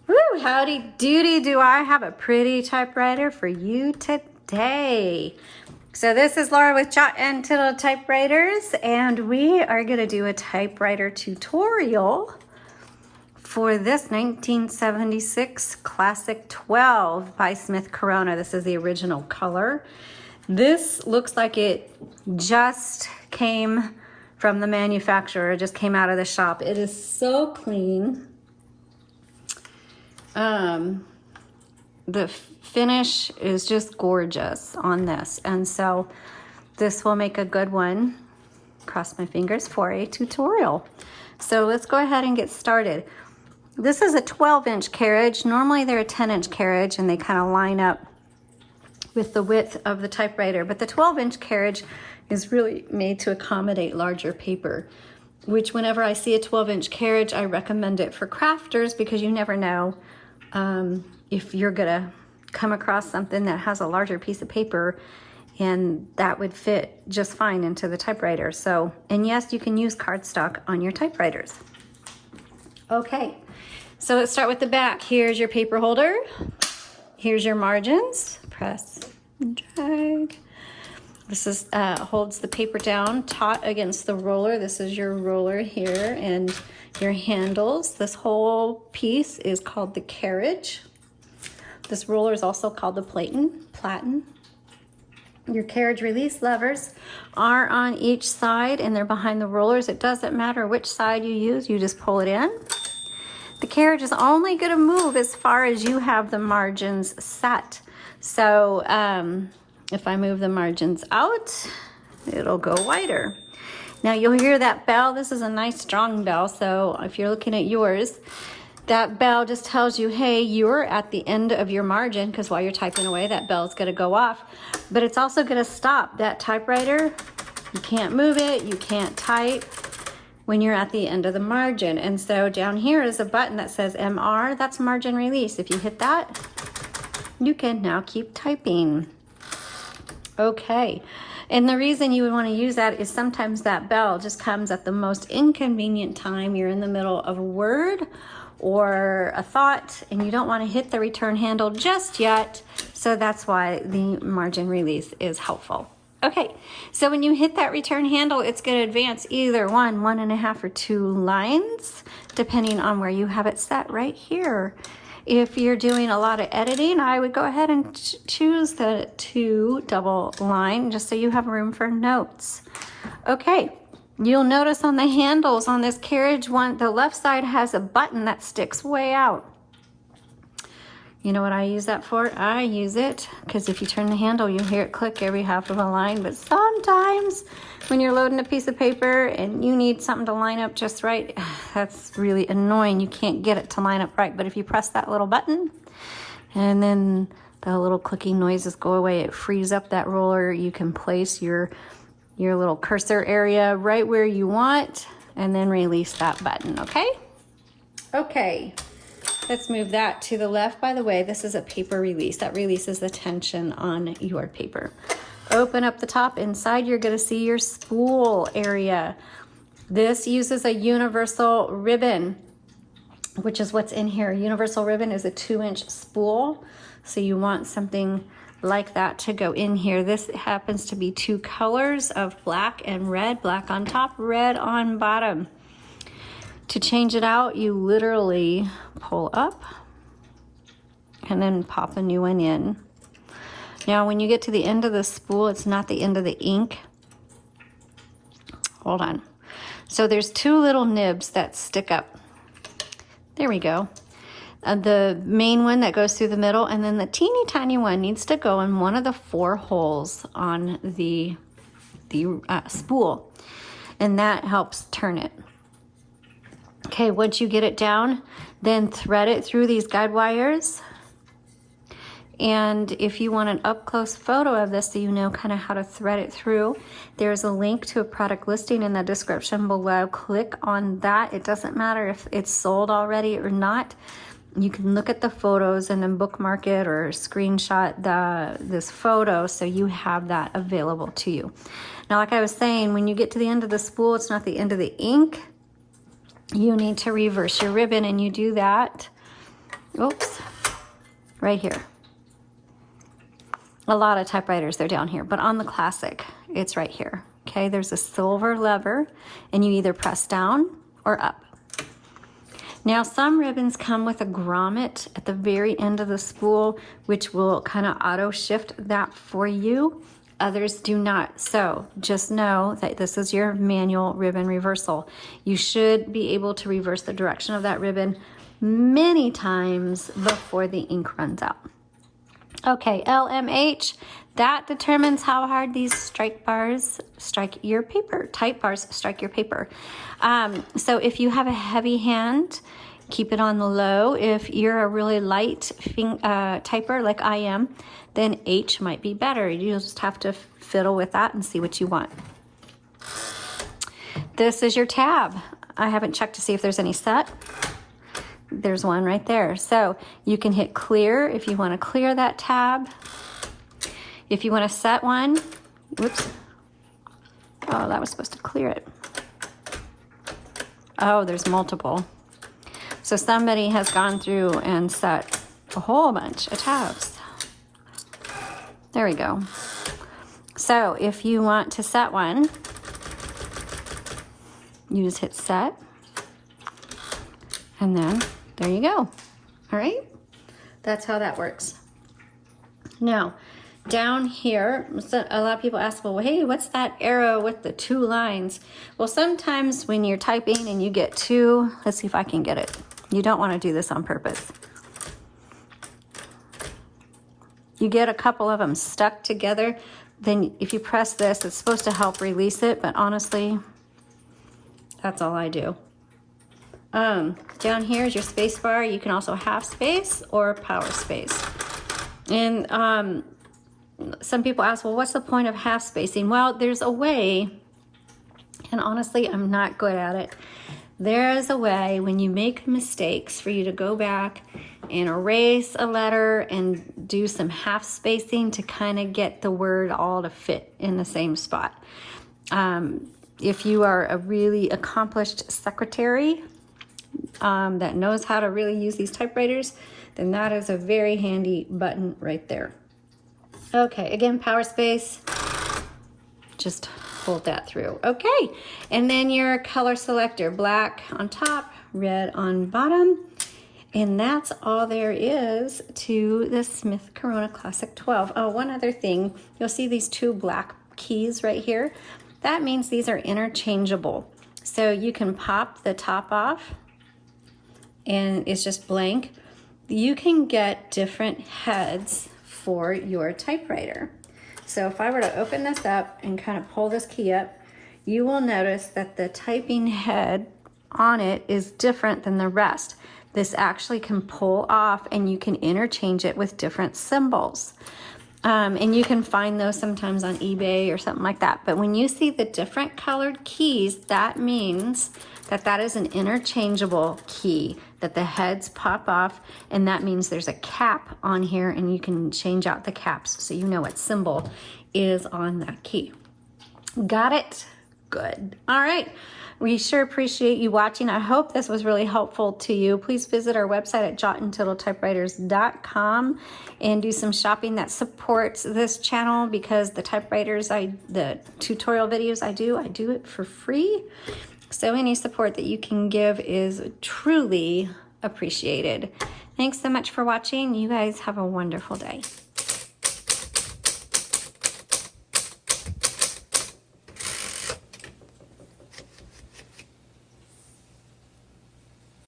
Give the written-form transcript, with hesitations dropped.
Woo, howdy doody, do I have a pretty typewriter for you today. So this is Laura with Jot and Tittle Typewriters, and we are gonna do a typewriter tutorial for this 1976 Classic 12 by Smith Corona. This is the original color. This looks like it just came from the manufacturer, just came out of the shop. It is so clean. The finish is just gorgeous on this, and so this will make a good one. Cross my fingers for a tutorial. So let's go ahead and get started. This is a 12-inch carriage. Normally they're a 10-inch carriage and they kind of line up with the width of the typewriter, but the 12-inch carriage is really made to accommodate larger paper, which whenever I see a 12-inch carriage, I recommend it for crafters because you never know if you're gonna come across something that has a larger piece of paper, and that would fit just fine into the typewriter. So, and yes, you can use cardstock on your typewriters. Okay, so let's start with the back. Here's your paper holder. Here's your margins. Press and drag. This is holds the paper down taut against the roller. This is your roller here, and your handles. This whole piece is called the carriage. This roller is also called the platen. Your carriage release levers are on each side and they're behind the rollers. It doesn't matter which side you use, you just pull it in. The carriage is only going to move as far as you have the margins set. So if I move the margins out, it'll go wider. Now you'll hear that bell. This is a nice strong bell, so if you're looking at yours, that bell just tells you, hey, you're at the end of your margin, because while you're typing away, that bell is going to go off. But it's also going to stop that typewriter. You can't move it, you can't type when you're at the end of the margin. And so down here is a button that says MR, that's margin release. If you hit that, you can now keep typing. Okay. And the reason you would want to use that is sometimes that bell just comes at the most inconvenient time. You're in the middle of a word or a thought and you don't want to hit the return handle just yet. So that's why the margin release is helpful. Okay, so when you hit that return handle, it's going to advance either 1.5, or 2 lines, depending on where you have it set right here. If you're doing a lot of editing, I would go ahead and choose the 2 double line just so you have room for notes. Okay, you'll notice on the handles on this carriage one, the left side has a button that sticks way out. You know what I use that for? I use it because if you turn the handle, you hear it click every half of a line, but sometimes when you're loading a piece of paper and you need something to line up just right, that's really annoying. You can't get it to line up right. But if you press that little button and then the little clicking noises go away, it frees up that roller. You can place your little cursor area right where you want and then release that button, okay? Okay, let's move that to the left. By the way, this is a paper release. That releases the tension on your paper. Open up the top. Inside, you're going to see your spool area. This uses a universal ribbon, which is what's in here. Universal ribbon is a 2-inch spool, so you want something like that to go in here. This happens to be 2 colors of black and red. Black on top, red on bottom. To change it out, you literally pull up and then pop a new one in. Now, when you get to the end of the spool, it's not the end of the ink. Hold on. So there's 2 little nibs that stick up. There we go. The main one that goes through the middle, and then the teeny tiny one needs to go in one of the 4 holes on the spool, and that helps turn it. Okay, once you get it down, then thread it through these guide wires. And if you want an up-close photo of this so you know kind of how to thread it through, there's a link to a product listing in the description below. Click on that. It doesn't matter if it's sold already or not. You can look at the photos and then bookmark it or screenshot this photo so you have that available to you. Now, like I was saying, when you get to the end of the spool, it's not the end of the ink. You need to reverse your ribbon, and you do that Oops, right here. A lot of typewriters, they're down here, but on the Classic, it's right here. Okay, there's a silver lever, and you either press down or up. Now, some ribbons come with a grommet at the very end of the spool, which will kind of auto shift that for you. Others do not. So just know that this is your manual ribbon reversal. You should be able to reverse the direction of that ribbon many times before the ink runs out. Okay, LMH, that determines how hard these strike bars strike your paper, type bars strike your paper. So if you have a heavy hand, keep it on the low. If you're a really light typer like I am, then H might be better. You'll just have to fiddle with that and see what you want. This is your tab. I haven't checked to see if there's any set. There's one right there. So you can hit clear if you want to clear that tab. If you want to set one, whoops. Oh, that was supposed to clear it. Oh, there's multiple. So somebody has gone through and set a whole bunch of tabs. There we go. So if you want to set one, you just hit set. And then there you go. All right, that's how that works. Now, down here, a lot of people ask, well, hey, what's that arrow with the 2 lines? Well, sometimes when you're typing and you get 2, let's see if I can get it. You don't want to do this on purpose. You get a couple of them stuck together, then if you press this, it's supposed to help release it, but honestly, that's all I do. Down here is your space bar. You can also half space or power space. And some people ask, well, what's the point of half spacing? Well, there's a way, and honestly, I'm not good at it. There is a way when you make mistakes for you to go back and erase a letter and do some half spacing to kind of get the word all to fit in the same spot. If you are a really accomplished secretary that knows how to really use these typewriters, then that is a very handy button right there. Okay, again, power space, just hold that through. Okay, and then your color selector, black on top, red on bottom, and that's all there is to the Smith Corona Classic 12. Oh, one other thing, you'll see these 2 black keys right here. That means these are interchangeable. So you can pop the top off and it's just blank. You can get different heads for your typewriter. So if I were to open this up and kind of pull this key up, you will notice that the typing head on it is different than the rest. This actually can pull off and you can interchange it with different symbols. And you can find those sometimes on eBay or something like that. But when you see the different colored keys, that means that that is an interchangeable key, that the heads pop off, and that means there's a cap on here and you can change out the caps so you know what symbol is on that key. Got it? Good. All right. We sure appreciate you watching. I hope this was really helpful to you. Please visit our website at jotandtittletypewriters.com and do some shopping that supports this channel, because the typewriters, the tutorial videos I do it for free. So any support that you can give is truly appreciated. Thanks so much for watching. You guys have a wonderful day.